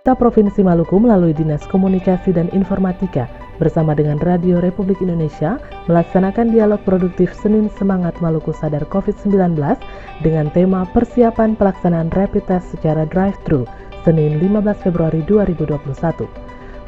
Pemerintah Provinsi Maluku melalui Dinas Komunikasi dan Informatika bersama dengan Radio Republik Indonesia melaksanakan dialog produktif Senin Semangat Maluku Sadar COVID-19 dengan tema persiapan pelaksanaan rapid test secara drive-thru Senin 15 Februari 2021.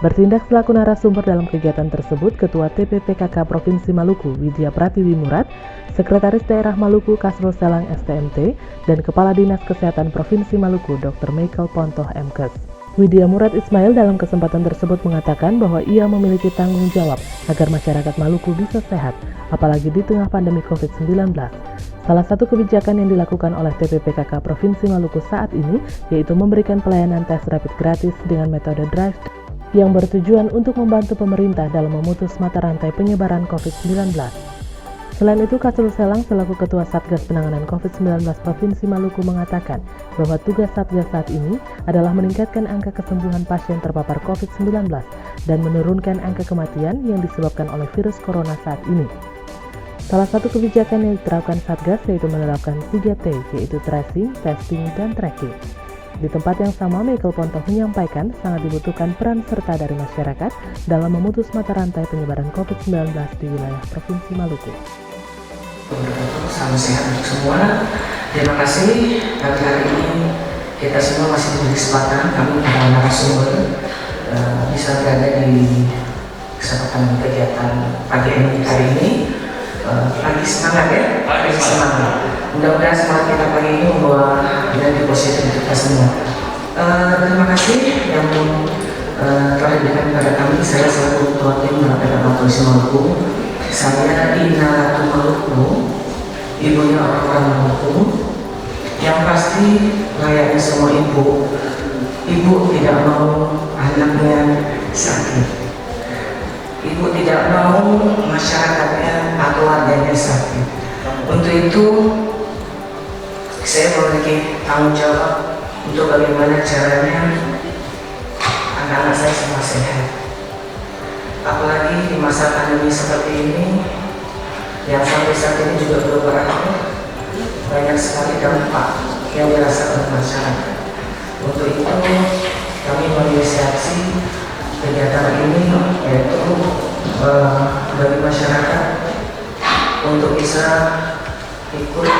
Bertindak selaku narasumber dalam kegiatan tersebut Ketua TPPKK Provinsi Maluku Widya Pratiwi Murad, Sekretaris Daerah Maluku Kasrul Selang STMT, dan Kepala Dinas Kesehatan Provinsi Maluku Dr. Michael Pontoh MKes. Widya Murad Ismail dalam kesempatan tersebut mengatakan bahwa ia memiliki tanggung jawab agar masyarakat Maluku bisa sehat, apalagi di tengah pandemi COVID-19. Salah satu kebijakan yang dilakukan oleh TPPKK Provinsi Maluku saat ini yaitu memberikan pelayanan tes rapid gratis dengan metode drive-thru yang bertujuan untuk membantu pemerintah dalam memutus mata rantai penyebaran COVID-19. Selain itu, Kasrul Selang selaku Ketua Satgas Penanganan COVID-19 Provinsi Maluku mengatakan bahwa tugas Satgas saat ini adalah meningkatkan angka kesembuhan pasien terpapar COVID-19 dan menurunkan angka kematian yang disebabkan oleh virus corona saat ini. Salah satu kebijakan yang diterapkan Satgas yaitu menerapkan 3T, yaitu tracing, testing, dan tracking. Di tempat yang sama, Michael Pontoh menyampaikan sangat dibutuhkan peran serta dari masyarakat dalam memutus mata rantai penyebaran COVID-19 di wilayah Provinsi Maluku. Salam sehat untuk semua. Terima kasih pagi hari ini kita semua masih diberi kesempatan kami para narasumber bisa berada di kesempatan kegiatan pagi hari ini. Pagi semangat ya, pagi semangat. Mudah-mudahan semangat kita pagi ini membawa energi positif untuk kita semua. Terima kasih yang telah diberikan kepada kami. Saya selaku Ketua Tim Merapetan Provinsi Maluku. Saya Ina Ratu Maluku, ibunya orang-orang Maluku. Yang pasti layaknya semua ibu tidak mau anaknya sakit. Ibu tidak mau masyarakatnya atau warganya sakit. Untuk itu saya memiliki tanggung jawab untuk bagaimana caranya anak-anak saya semua sehat. Apalagi di masa pandemi seperti ini yang sampai saat ini juga belum berakhir, banyak sekali dampak yang dirasakan masyarakat. Untuk itu kami menginisiasi kegiatan ini yaitu bagi masyarakat untuk bisa ikut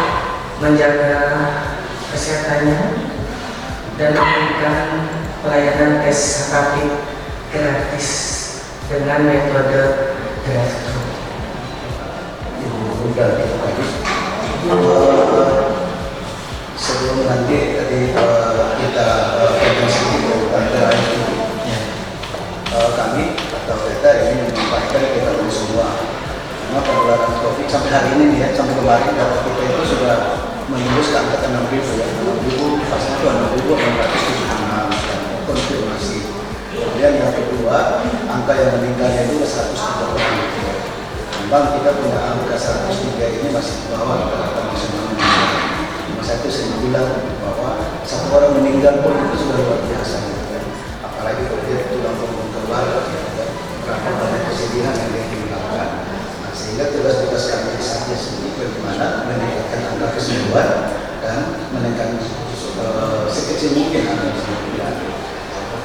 menjaga kesehatannya dan memberikan pelayanan tes rapid gratis dengan metode drive-thru. Sebelum nanti tadi kita informasi tentang kami atau kita ini menyampaikan kita beri semua karena penularan COVID sampai hari ini nih ya, sampai kemarin data kita itu sudah menembus ke angka 6.000 ya, 6.000 pas itu 6.676 konfirmasi. Kemudian yang kedua, angka yang meninggalnya itu 103 orang. Memang kita punya angka 103 ini masih di bawah rata-rata nasional Indonesia. Masa itu saya bilang bahwa satu orang meninggal pun itu sudah luar biasa. Apalagi kalau dia tulang punggung keluar, berapa banyak kesedihan yang dia tinggalkan. Nah, sehingga tugas-tugas kami di Satgas ini bagaimana meningkatkan angka kesembuhan dan meningkatkan sekecil mungkin angka kesembuhan.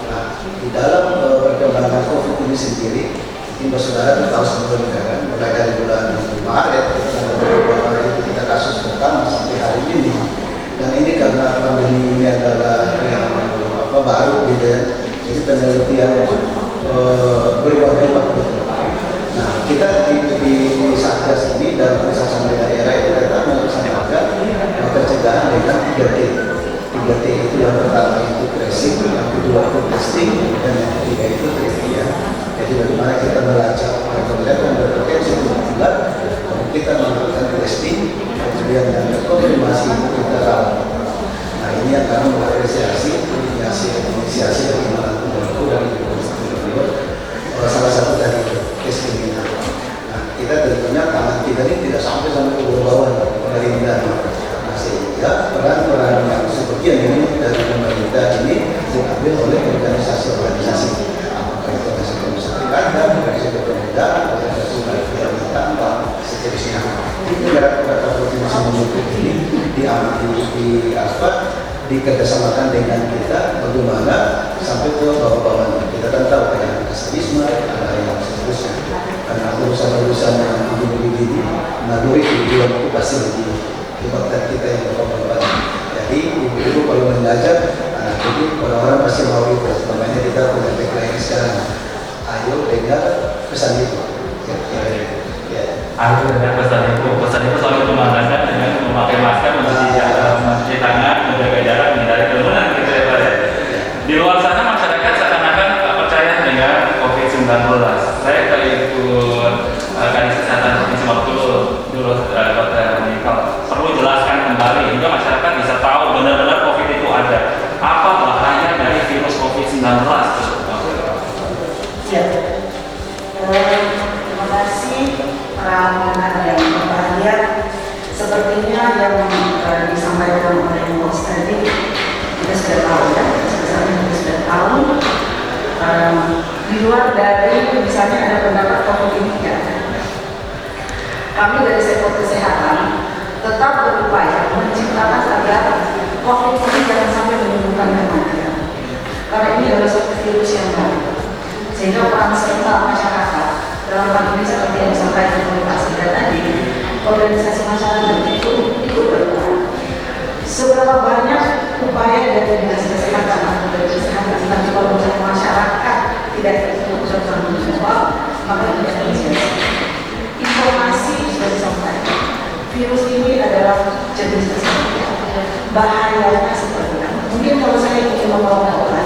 Nah, di dalam perkembangan COVID ini sendiri, mungkin saudara tahu sebelumnya kan, mulai dari bulan Maret kita kasus pertama sampai hari ini, dan ini karena pandemi ini adalah yang baru gitu ya, jadi penelitian berubah-ubah. Nah, kita di Satgas ini dan sampai daerah itu kita melaksanakan pencegahan dengan 3T. 3T itu yang pertama itu tracing, yang kedua itu testing, dan yang ketiga itu tracking ya. Jadi bagaimana kita melacak kemudian yang berpotensi menular, kita melakukan testing, kemudian yang terkonfirmasi kita rawat. Nah, ini yang kami mengapresiasi inisiasi dari Maluku dan salah satu dari testing ini. Nah, kita tentunya tangan kita ini tidak sampai ke bawah pemerintah. Nah, sehingga peran-peran yang seperti ini dari pemerintah ini diambil oleh organisasi-organisasi. Apakah itu organisasi perikanan, organisasi pemuda, organisasi wanita, seterusnya. Ini kata-kata provinsi Maluku ini dikerjasamakan dengan kita bagaimana sampai ke bawah-bawah. Kita kan tahu ada kasadisme, ada yang seterusnya. Karena urusan-urusan yang begini-begini, naluri tujuan itu pasti menyebabkan kita yang berkorban. Jadi ibu-ibu kalau belajar, jadi orang-orang pasti mau itu. Makanya kita punya tagline sekarang. Ayo dengar pesan itu. Ayo dengar pesan itu. Pesan itu selalu memandangkan dengan memakai masker, mencuci tangan, menjaga jarak, menghindari kerumunan gitu ya Pak. Di luar sana masyarakat seakan-akan percaya dengan COVID-19. Saya kali ikut Kadis Kesehatan Provinsi Bengkulu dulu Dr. Nikol perlu jelaskan kembali hingga masyarakat bisa tahu benar-benar COVID itu ada. Apa bahaya dari virus COVID-19? Ya, terima kasih para yang berbahagia. Sepertinya yang disampaikan oleh Bos tadi kita sudah tahu ya, kita sudah tahu. Di luar dari misalnya ada pendapat COVID ini tidak ada. Kami dari sektor kesehatan tetap berupaya menciptakan agar COVID ini jangan sampai menimbulkan kematian. Karena ini adalah suatu virus yang baru. Sehingga peran serta masyarakat dalam hal ini seperti yang disampaikan oleh Pak Sida tadi, organisasi masyarakat itu berperan. Seberapa banyak upaya dari dinas kesehatan atau dari kesehatan tentang kalau misalnya masyarakat tidak tertutup tanggung jawab, maka tidak terjadi. Informasi sudah disampaikan. Virus ini adalah jenis kesehatan. Bahayanya seperti apa? Mungkin kalau saya ingin membawakan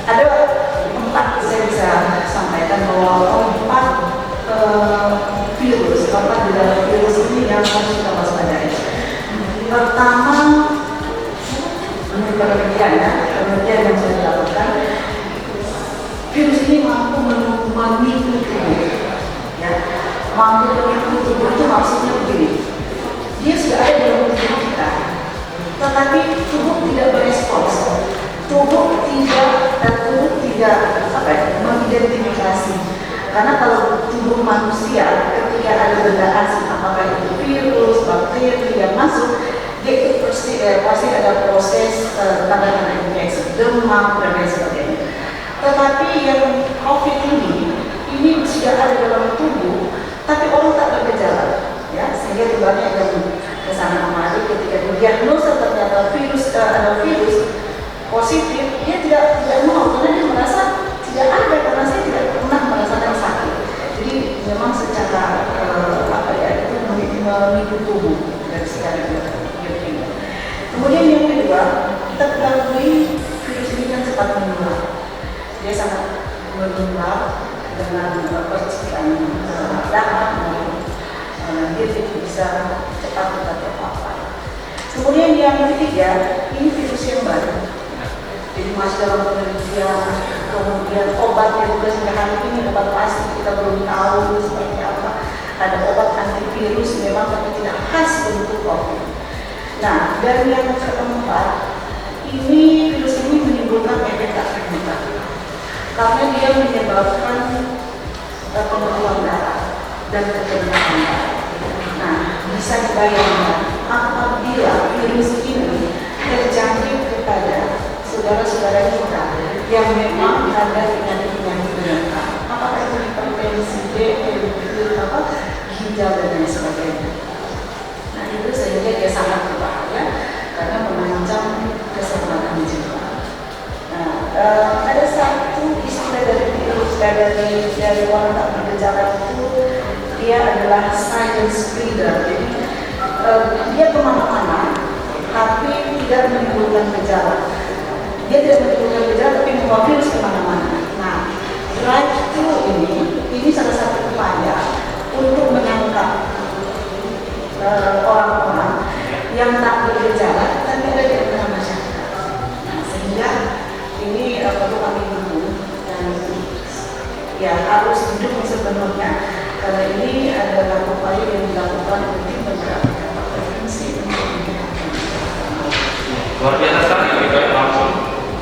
ada 4 saya bisa sampaikan bahwa 4 virus, 4 di dalam virus ini yang harus kita waspadai. Pertama, menurut penelitian yang sudah dilakukan, virus ini mampu menipu tubuh, ya, mampu menipu tubuh itu maksudnya begini, dia sudah ada di dalam tubuh kita, tetapi tubuh tidak berespons, tubuh tidak mengidentifikasi. Karena kalau tubuh manusia ketika ada benda asing, apakah itu virus, bakteri yang masuk, dia itu pasti ada proses tanda-tanda infeksi, demam dan lain sebagainya. Tetapi yang COVID ini sudah ada dalam tubuh, tapi orang tak bergejala, ya, sehingga tubuhnya akan kesana kemari. Ketika diagnosa ternyata ada virus positif, dia tidak mau karena dia merasa tidak ada, karena saya tidak pernah merasakan sakit. Jadi memang secara itu menipu tubuh dari secara biokimia. Kemudian yang kedua, kita ketahui virus ini kan cepat menular. Dia sangat menular dengan percikan darah, dia bisa cepat kita terpapar. Kemudian yang ketiga, ini virus yang baru. Jadi masih dalam penelitian, kemudian obatnya juga sampai hari ini obat pasti kita belum tahu seperti apa. Ada obat antivirus memang tapi tidak khas untuk COVID. Nah, dan yang keempat, ini virus ini menimbulkan efek tak terduga karena dia menyebabkan pembekuan darah dan keterbukaan darah. Nah, bisa dibayangkan apabila virus ini terjangkit kepada saudara-saudara kita yang memang ada penyakit-penyakit penyerta, apakah itu hipertensi, ginjal dan lain sebagainya. Nah, itu sehingga dia sangat berbahaya karena mengancam keselamatan jiwa. Nah, ada satu istilah dari virus dari orang tak bergejala itu, dia adalah silent spreader. Jadi dia kemana-mana, tapi tidak menimbulkan gejala. Dia tidak menimbulkan gejala tapi membawa virus kemana-mana. Nah, drive-thru ini salah satu upaya untuk menangkap orang-orang yang tak bergejala tapi ada di tengah masyarakat. Nah, sehingga ini perlu kami dukung dan ya harus didukung sepenuhnya karena ini adalah upaya yang dilakukan untuk menegakkan prevensi. Luar biasa sekali gitu ya, langsung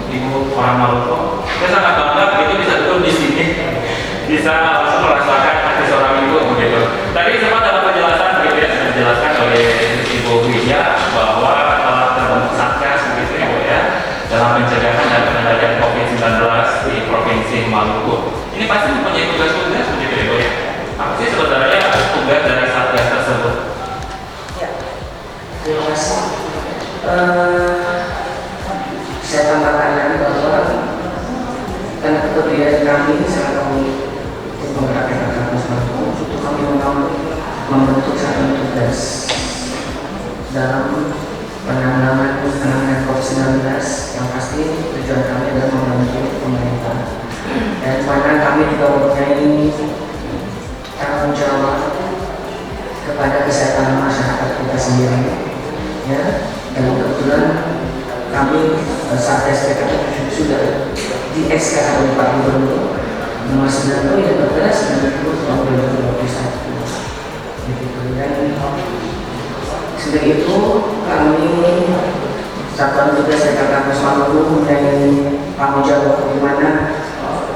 Ibu orang Maluku. Saya sangat bangga begitu bisa duduk di sini, bisa langsung merasakan hati seorang ibu begitu. Tadi sempat dalam penjelasan begitu ya, sudah dijelaskan oleh Ibu Widya bahwa telah terbentuk satgas begitu membentuk satuan tugas dalam penanganan COVID-19 yang pasti tujuan kami adalah membantu pemerintah, dan mana kami juga mempunyai tanggung jawab kepada kesehatan masyarakat kita sendiri, ya. Dan kebetulan kami saat SPK sudah di SK oleh Pak Gubernur nomor 90 yang berkelas 90 tahun 2021. Dan sudah itu kami satuan tugas PKK Kampus Maluku mempunyai tanggung jawab di mana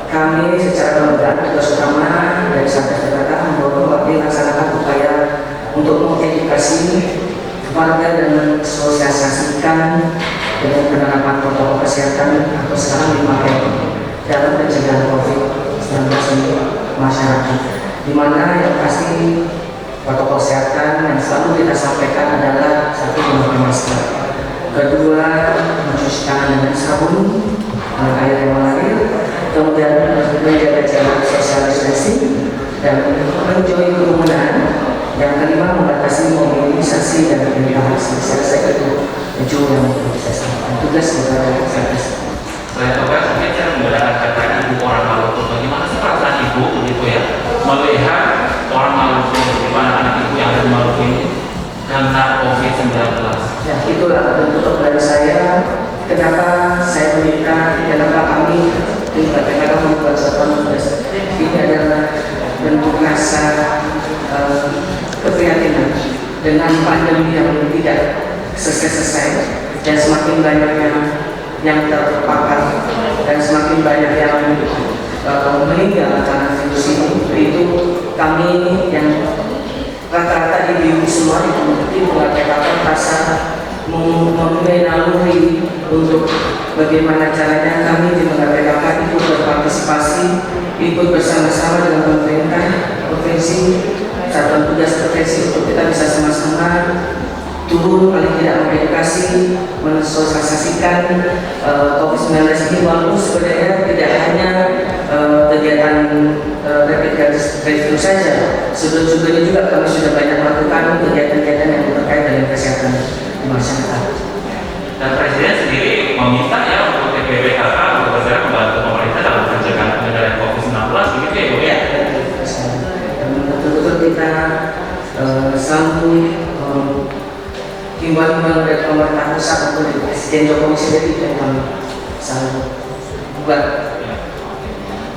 kami secara kelembagaan tugas utama dari Satgas PKK mendorong dilaksanakan upaya untuk mengedukasi warga dan mensosialisasikan dengan penerapan protokol kesehatan atau sekarang dipakai dalam pencegahan COVID-19 di masyarakat, di mana yang pasti protokol kesehatan yang selalu kita sampaikan adalah satu, memakai masker, kedua, mencuci tangan dengan sabun dengan air yang mengalir, kemudian menjaga jarak social distancing dan menjauhi kerumunan, yang kelima membatasi mobilisasi dan interaksi. Saya rasa itu yang perlu saya sampaikan. Tugas kepada Satgas. Saya coba mungkin saya menggunakan kata ibu orang Maluku. Bagaimana sih perasaan ibu begitu ya melihat orang Maluku, bagaimana anak ibu yang ada di Maluku ini kena COVID-19? Ya, itulah bentuk dari saya. Kenapa saya meminta, kenapa kami di PKK membuat satuan tugas ini adalah bentuk rasa keprihatinan dengan pandemi yang tidak selesai dan semakin banyak yang terpapar dan semakin banyak yang meninggal karena virus ini. Itu kami yang rata-rata ibu semua itu mengatakan rasa mempunyai naluri untuk bagaimana caranya kami di PKK ikut berpartisipasi, ikut bersama-sama dengan pemerintah provinsi, satuan tugas provinsi untuk kita bisa sama-sama turun paling tidak mengedukasi, mensosialisasikan COVID-19 ini, walaupun sebenarnya tidak hanya kegiatan rapid drive-thru saja. Sebelum-sebelumnya juga kami sudah banyak melakukan kegiatan-kegiatan yang terkait dengan kesehatan di masyarakat. Dan Presiden sendiri meminta ya untuk TPBKK untuk bergerak membantu pemerintah dalam pencegahan pengendalian COVID-19, begitu ya Bu ya? Dan betul-betul kita selalu himbauan dari pemerintah pusat untuk Presiden Jokowi sendiri yang kami selalu buat.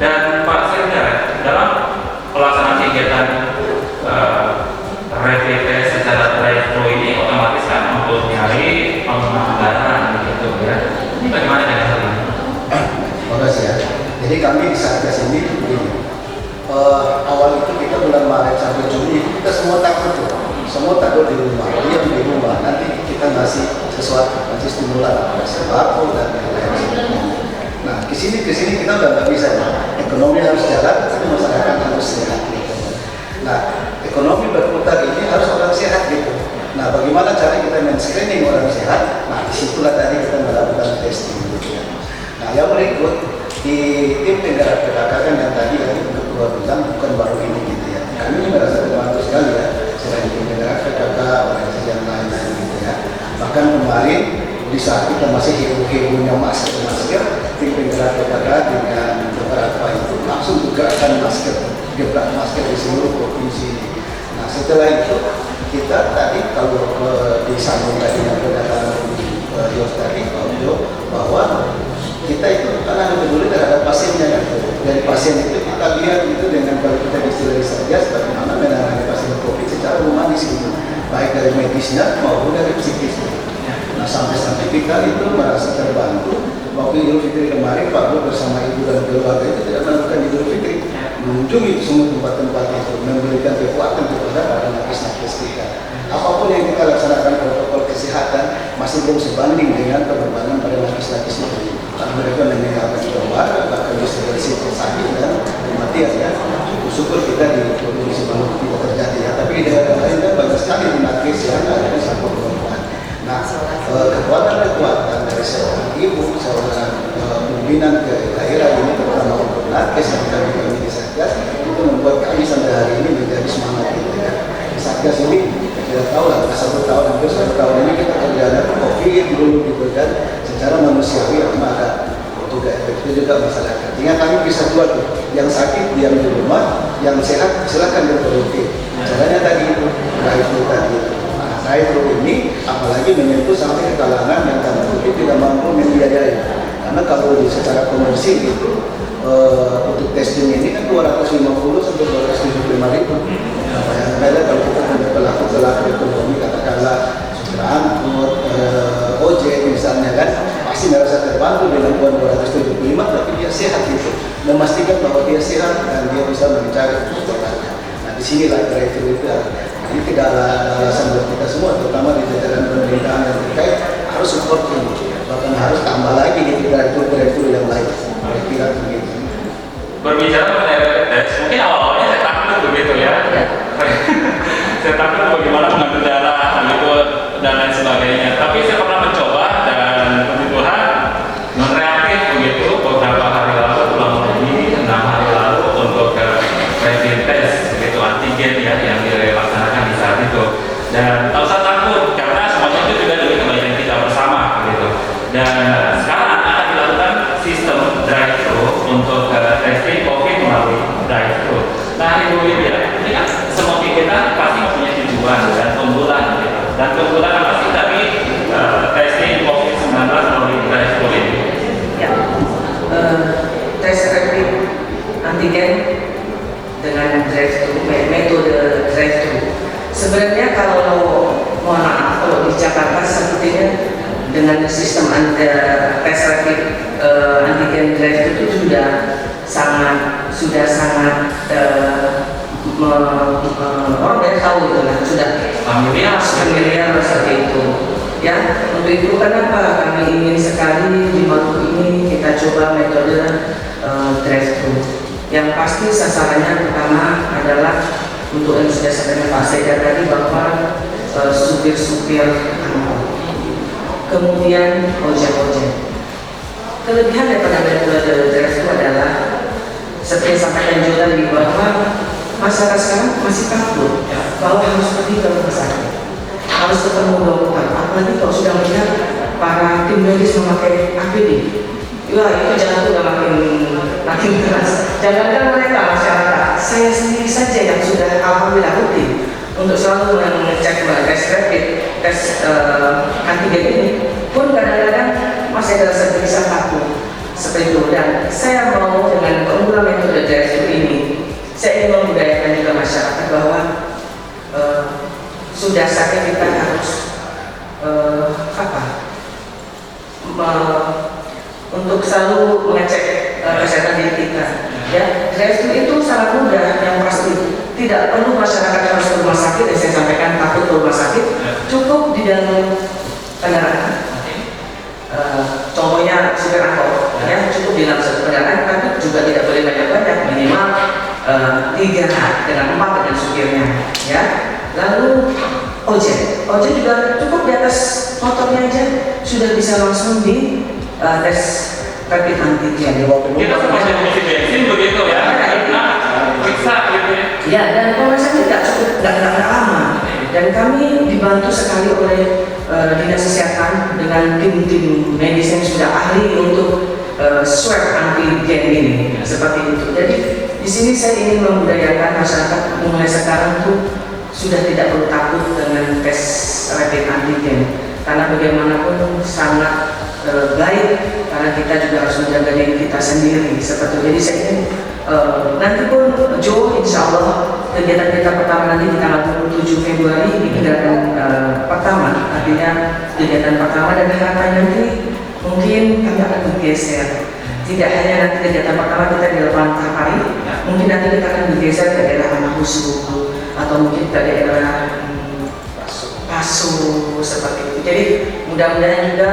Dan Pak Sekda, dalam pelaksanaan kegiatan rapid test secara drive-thru ini otomatis kan untuk nyari penganggaran gitu ya. Ini bagaimana dengan hal ini? Terima kasih ya. Jadi kami di Satgas ini begini. Awal itu kita bulan Maret sampai Juni kita semua takut tuh. Semua takut di rumah. Diam di rumah. Nanti kita ngasih sesuatu, ngasih stimulan, sembako dan lain-lain. Nah, kesini kita udah nggak bisa ya. Ekonomi harus jalan, tapi masyarakat harus sehat. Gitu. Nah, ekonomi berputar ini harus orang sehat gitu. Nah, bagaimana cara kita men-screening orang sehat? Nah, disitulah tadi kita melakukan testing gitu ya. Nah, yang berikut di tim penggerak PKK kan yang tadi yang Ketua bilang bukan baru ini gitu ya. Kami merasa terbantu sekali ya. Selain tim penggerak PKK, organisasi yang lain-lain gitu ya. Bahkan kemarin di saat kita masih heboh-hebohnya masker, tim penggerak PKK dengan beberapa itu langsung gerakkan masker, gebrak masker di seluruh provinsi. Nah, setelah itu kita tadi kalau disambung tadi yang kedatangan Yos tadi bahwa kita itu kan ada peduli terhadap pasiennya kan. Dari pasien itu kita lihat itu dengan kalau kita istilah Satgas bagaimana menangani pasien COVID secara humanis gitu, baik dari medisnya maupun dari psikisnya. Nah, sampai kita itu merasa terbantu. Waktu Idul Fitri kemarin Pak Gubernur bersama ibu dan keluarga itu tidak melakukan Idul Fitri, mengunjungi semua tempat-tempat itu, memberikan kekuatan kepada para nakes-nakes kita. Apapun yang kita laksanakan protokol kesehatan masih belum sebanding dengan pengorbanan pada nakes-nakes itu. Karena mereka meninggalkan keluarga, bahkan bisa berisiko sakit dan kematian ya. Syukur kita di provinsi Maluku tidak terjadi ya. Tapi di daerah lain kan banyak sekali nakes yang ada sampai korban. Nah, kekuatan dari seorang ibu, seorang pimpinan ke daerah ini terutama untuk nakes yang kami di Satgas itu membuat kami sampai hari ini menjadi semangat gitu ya. Di Satgas ini kita tahu lah, hampir 1 tahun ini kita terjadi COVID dulu gitu kan, secara manusiawi memang ada juga efeknya juga masyarakat. Sehingga kami bisa jual tuh, yang sakit diam di rumah, yang sehat silakan berproduktif. Caranya tadi itu, drive-thru tadi. Nah, drive-thru ini apalagi menyentuh sampai ke kalangan yang tanda kutip tidak mampu membiayai. Karena kalau secara komersil itu untuk testing ini kan 250 sampai 275 ribu. Bayangkan aja kalau kita punya pelaku ekonomi katakanlah supir angkut, ojek misalnya kan, pasti merasa terbantu dengan uang 275, tapi dia sehat gitu, memastikan bahwa dia sehat dan dia bisa mencari kebutuhannya. Nah disinilah drive-thru itu. Ini tidak ada alasan buat kita semua, terutama di jajaran pemerintahan yang terkait harus support ini, bahkan harus tambah lagi di drive-thru yang lain. Kira-kira begitu. Berbicara mengenai tes, mungkin awal-awalnya saya takut begitu ya. Saya takut bagaimana mengambil darah gitu dan lain sebagainya. Tapi saya pernah mencoba dan puji Tuhan non reaktif begitu beberapa hari lalu, kurang lebih 6 hari lalu untuk rapid test begitu antigen ya yang dilaksanakan di saat itu. Dan tak usah takut karena semuanya itu juga demi kebaikan kita bersama begitu. Dan sekarang akan dilakukan sistem drive-thru untuk testing COVID melalui drive-thru. Nah, Ibu Lydia, ini kan semua kita pasti mempunyai tujuan dan keunggulan gitu. Dan keunggulan apa sih tadi testing COVID-19 melalui drive-thru ini? Ya, tes rapid antigen dengan drive-thru, metode drive-thru. Sebenarnya kalau mohon maaf, kalau di Jakarta sepertinya dengan sistem tes rapid antigen drive-thru itu sudah sangat orang dari tahu itu lah, sudah familiar seperti itu ya. Untuk itu kenapa kami ingin sekali di Maluku ini kita coba metode drive-thru. Yang pasti sasarannya pertama adalah untuk yang sudah sampaikan Pak Seda tadi bahwa supir-supir angkot, kemudian ojek-ojek. Kelebihan daripada metode drive-thru adalah seperti yang sampaikan juga tadi bahwa masyarakat sekarang masih takut bahwa harus pergi ke rumah sakit, harus ketemu dokter, apalagi kalau sudah melihat para tim medis memakai APD. Wah, itu jalan udah makin keras. Jangankan mereka masyarakat, saya sendiri saja yang sudah alhamdulillah rutin untuk selalu mengecek tes rapid, tes antigen ini pun kadang-kadang masih ada serba takut seperti itu. Dan saya mau dengan keunggulan metode drive-thru ini, saya ingin membudayakan juga masyarakat bahwa sudah saatnya kita harus untuk selalu mengecek kesehatan diri kita. Ya, drive-thru itu sangat mudah, yang pasti tidak perlu masyarakat harus ke rumah sakit. Yang saya sampaikan takut ke rumah sakit, cukup di dalam kendaraan. Contohnya supir angkot, ya cukup di dalam kendaraan, tapi juga tidak boleh banyak-banyak, minimal 3 dengan 4 dengan supirnya, ya. Lalu ojek juga cukup di atas motornya aja sudah bisa langsung di tes rapid antigen. Kita seperti mengisi bensin begitu ya, periksa gitu ya. Ya, dan pemeriksaan tidak lama. Dan kami dibantu sekali oleh dinas kesehatan dengan tim-tim medis yang sudah ahli untuk swab antigen ini, seperti itu. Jadi di sini saya ingin membudayakan masyarakat mulai sekarang tuh sudah tidak perlu takut dengan tes rapid antigen, karena bagaimanapun sangat baik, karena kita juga harus menjaga diri kita sendiri seperti itu. Jadi saya ingin nanti pun Jo, insya Allah kegiatan kita pertama nanti di tanggal 27 Februari di kegiatan pertama, artinya kegiatan pertama, dan harapan nanti mungkin kami akan bergeser. Tidak hanya nanti kegiatan pertama kita di lapangan Tahari, mungkin nanti kita akan bergeser ke daerah Manahusu atau mungkin ke daerah Pasu seperti itu. Jadi mudah-mudahan juga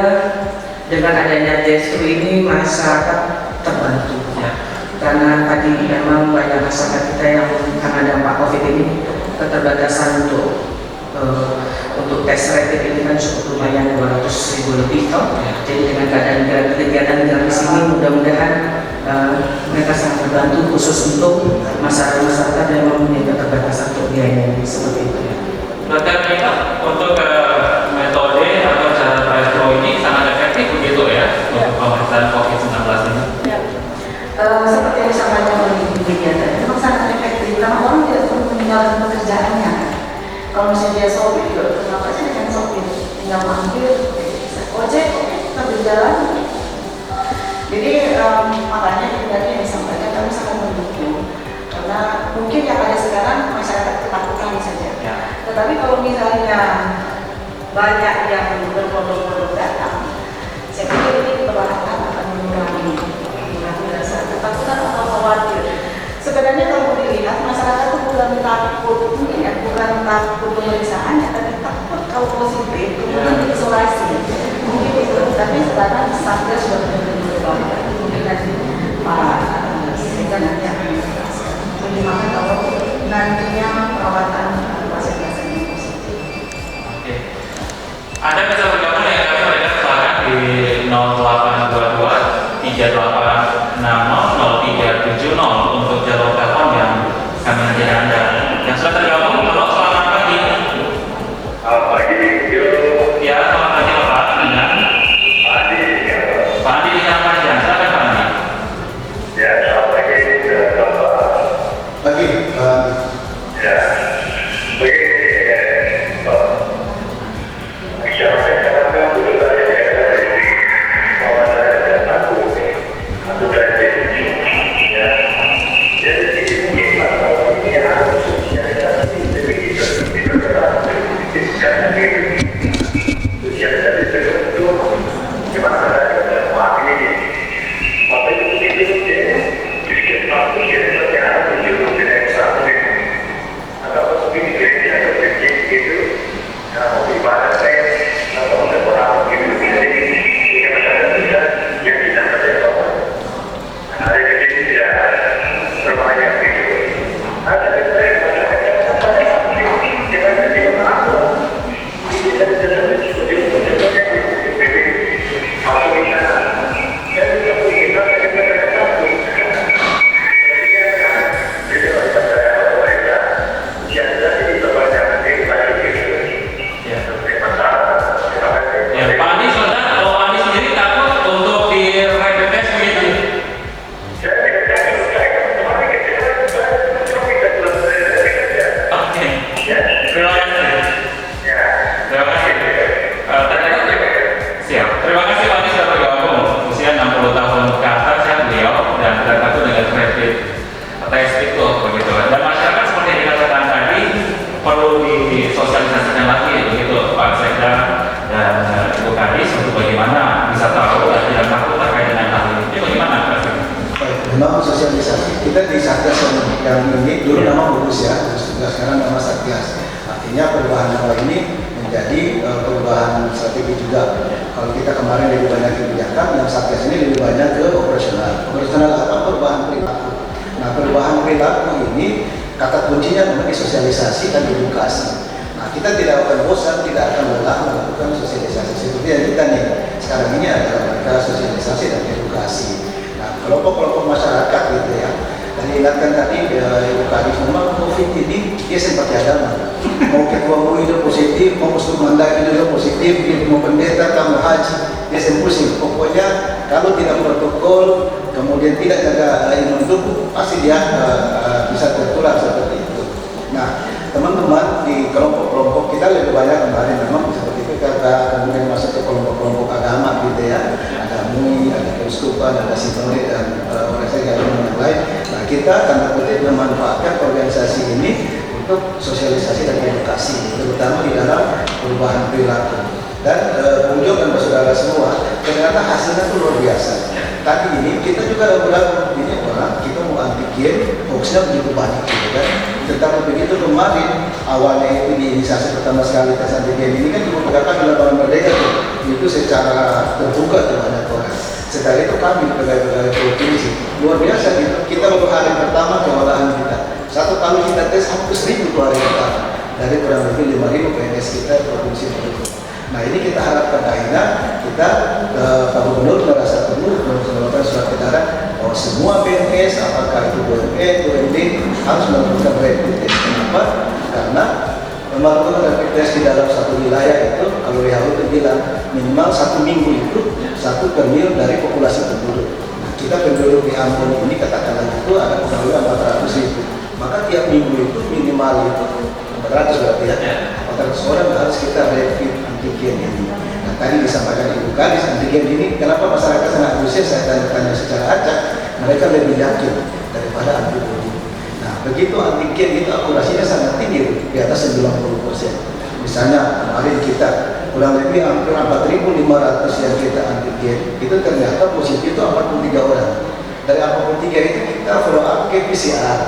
dengan adanya drive-thru ini masyarakat terbantu ya. Karena tadi memang banyak masyarakat kita yang karena dampak COVID ini keterbatasan untuk tes rapid ini kan cukup lumayan 200.000 lebih toh. Jadi dengan keadaan kegiatan gratis ini mudah-mudahan mereka sangat terbantu, khusus untuk masyarakat yang mempunyai keterbatasan untuk biaya seperti itu ya. Dokter Nina, untuk metode atau cara drive-thru ini sangat efektif begitu ya untuk pemeriksaan COVID-19 ini? Ya. Seperti yang disampaikan oleh Ibu Widya tadi, memang sangat efektif karena orang tidak perlu meninggalkan pekerjaannya. Kalau misalnya dia sopir, juga kenapa sih dengan sopir? Tinggal manggil, bisa ojek, kita berjalan. Jadi makanya tadi yang disampaikan kami sangat mendukung karena mungkin yang ada sekarang masyarakat ketakutan saja. Ya. Tetapi kalau misalnya banyak yang berbondong-bondong datang, saya pikir ini perlahan akan mengurangi rasa ketakutan atau khawatir. Sebenarnya kalau dilihat masyarakat itu bukan takut ini ya, bukan takut pemeriksaannya, tapi takut kalau positif kemudian diisolasi. Mungkin itu, tapi sekarang Satgas sudah berubah. Mungkin nanti Pak sehingga nanti akan menjelaskan bagaimana kalau nantinya perawatan pasien-pasien yang positif. Oke. Anda bisa bergabung dengan kami mereka silakan di 0822 3860 0370 untuk jalur telepon yang kami nantikan Anda. Yang sudah tergabung, halo, selamat pagi. Selamat pagi, Ya, selamat pagi Bapak. Dengan Pak Andi di Kalimantan, silakan Pak Andi. ya selamat pagi, Bapak. Bagi Ya, begini, bicara sekarang dulu saya bahwa saya takut dari ya, jadi ini harus sosialisasi begitu karena sosialisasi itu gimana ini apa itu atau begini atau begitu kalau ibarat saya atau orang begitu jadi masyarakat bisa yang tidak terjadi ada jadi tidak berbanyak gitu ada saya masyarakat jangan jadi aku kita tidak seperti itu Ya, Pak Andi sudah, kalau Pak Andi sendiri takut untuk di rapid test begitu? Oke, terima kasih. Terima kasih. Siap. Terima kasih Pak Andi sudah bergabung. Usia 60 tahun ke atas ya beliau dan terbantu dengan rapid test itu begitu. Dan masyarakat seperti yang dikatakan tadi perlu disosialisasikan lagi begitu Pak Sekda dan Ibu Kadis untuk bagaimana bisa tahu dan tidak takut terkait dengan hal ini. Ini bagaimana Pak Sekda? memang sosialisasi kita di Satgas yang ini dulu nama bagus ya, sekarang nama Satgas. Artinya perubahan nama ini menjadi perubahan strategi juga. Kalau kita kemarin lebih banyak kebijakan, yang Satgas ini lebih banyak ke operasional. Operasional apa? Perubahan perilaku. Nah, perubahan perilaku ini kata kuncinya memang sosialisasi dan edukasi. Nah, kita tidak akan bosan, tidak akan lelah melakukan sosialisasi seperti yang kita nih sekarang ini adalah mereka sosialisasi dan edukasi. Nah, kelompok-kelompok masyarakat gitu ya. Dan ingatkan tadi Ibu Kadis, memang COVID ini dia seperti agama. Mau ketua MUI itu positif, mau Ustaz Mandaki itu positif, mau pendeta, kamu haji, dia pusing. Pokoknya kalau tidak protokol, kemudian tidak jaga imun tubuh, pasti dia bisa tertular seperti itu. Nah, teman-teman di kelompok-kelompok kita lebih banyak kemarin memang seperti itu kemudian masuk ke kelompok-kelompok agama gitu ya. Ada MUI, ada Keuskupan, ada Sinode dan organisasi agama yang lain. Nah, kita tanda kutip memanfaatkan organisasi ini untuk sosialisasi dan edukasi, terutama di dalam perubahan perilaku. Dan Bung Jo dan saudara semua, ternyata hasilnya itu luar biasa. Tadi ini kita juga ragu-ragu, ini orang kita mau antigen, hoaxnya begitu banyak gitu kan. Tetapi begitu kemarin awalnya itu di inisiasi pertama sekali tes antigen ini kan dibukakan di lapangan Merdeka tuh, itu secara terbuka tuh banyak orang. Setelah itu kami pegawai-pegawai provinsi luar biasa gitu. Kita baru hari pertama kewalahan kita. Satu kali kita tes hampir 1.000 hari pertama dari kurang lebih 5.000 PNS kita provinsi itu. Nah, ini kita harapkan akhirnya kita Pak Gubernur merasa penuh melakukan surat edaran bahwa semua PNS apakah itu BUMN, BUMD harus melakukan rapid test. Kenapa? Karena melakukan rapid test di dalam satu wilayah itu, kalau WHO itu bilang minimal 1 minggu itu 1 per mil dari populasi penduduk. Nah, kita penduduk di Ambon ini katakanlah itu ada kurang lebih 400.000, maka tiap minggu itu minimal itu 400 berarti ya, 400 orang harus kita rapid antigen ini. Nah, tadi disampaikan Ibu Kadis, antigen ini kenapa masyarakat sangat antusias, saya tanya secara acak, mereka lebih yakin daripada antibodi. Nah, begitu antigen itu akurasinya sangat tinggi, di atas 90%. Misalnya kemarin kita kurang lebih hampir 4.500 yang kita antigen, itu ternyata positif itu 43 orang. Dari 43 itu kita follow up ke PCR,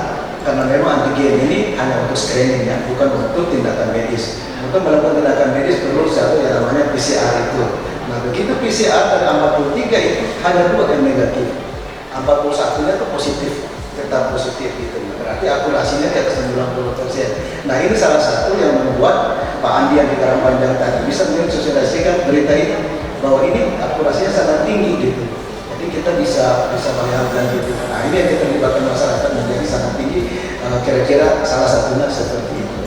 karena memang antigen ini hanya untuk screening ya, bukan untuk tindakan medis. Untuk melakukan tindakan medis perlu satu yang namanya PCR itu. Nah, begitu PCR dari 43 itu hanya 2 yang negatif, 41-nya itu positif, tetap positif gitu. Berarti akurasinya di atas 90%. Nah, ini salah satu yang membuat Pak Andi yang di Karangpanjang tadi bisa mensosialisasikan berita itu, bahwa ini akurasinya sangat tinggi gitu. Jadi kita bisa bayangkan gitu. Nah, ini yang kita libatkan masyarakat menjadi sangat tinggi. Kira-kira salah satunya seperti itu.